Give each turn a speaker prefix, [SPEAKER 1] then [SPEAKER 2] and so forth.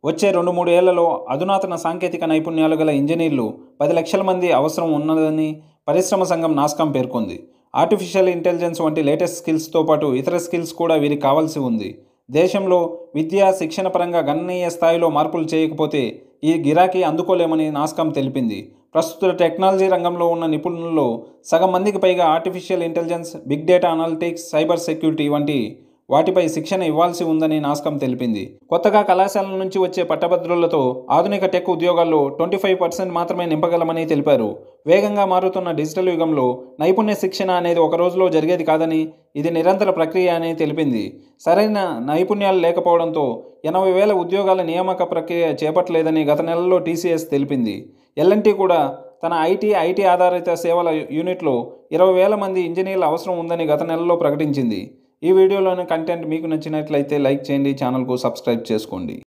[SPEAKER 1] వచ్చే 2-3 ఏళ్లలో అధునాతన సాంకేతిక నైపుణ్యాలు గల ఇంజనీర్లు 10 లక్షల మంది అవసరం ఉన్నదని పరిశ్రమ సంఘం నాస్కామ్ పేర్కొంది. ఆర్టిఫిషియల్ ఇంటెలిజెన్స్ వంటి లేటెస్ట్ స్కిల్స్తో పాటు ఇతర స్కిల్స్ కూడా వీరికి కావాల్సి ఉంది. దేశంలో విద్య, శిక్షణ పరంగా గణనీయ స్థాయిలో మార్పులు చేయకపోతే ఈ గిరాకీ అందుకోలేమని నాస్కామ్ తెలిపింది. ప్రస్తుత టెక్నాలజీ రంగంలో ఉన్న నిపుణుల్లో సగం మందికి పైగా artificial intelligence, big data analytics, cyber security వంటి వాటిపై శిక్షణ ఇవ్వాల్సి ఉందని నాస్కామ్ తెలిపింది. కొత్తగా కళాశాలల నుంచి వచ్చే పట్టభద్రులతో ఆధునిక టెక్ ఉద్యోగాల్లో 25% మాత్రమే నింపగలమని తెలిపారు. వేగంగా మారుతున్న డిజిటల్ యుగంలో నైపుణ్య శిక్షణ అనేది ఒక రోజులో జరిగేది కాదని, ఇది నిరంతర ప్రక్రియ అని తెలిపింది. సరైన నైపుణ్యాలు లేకపోవడంతో 80,000 ఉద్యోగాల నియామక ప్రక్రియ చేపట్టలేదని గత నెలలో టీసీఎస్ తెలిపింది. ఎల్ఎన్టీ కూడా తన ఐటీ ఆధారిత సేవల యూనిట్లో 20,000 మంది ఇంజనీర్ల అవసరం ఉందని గత నెలలో ప్రకటించింది. ఈ వీడియోలోని కంటెంట్ మీకు నచ్చినట్లయితే లైక్ చేయండి, ఛానల్కు సబ్స్క్రైబ్ చేసుకోండి.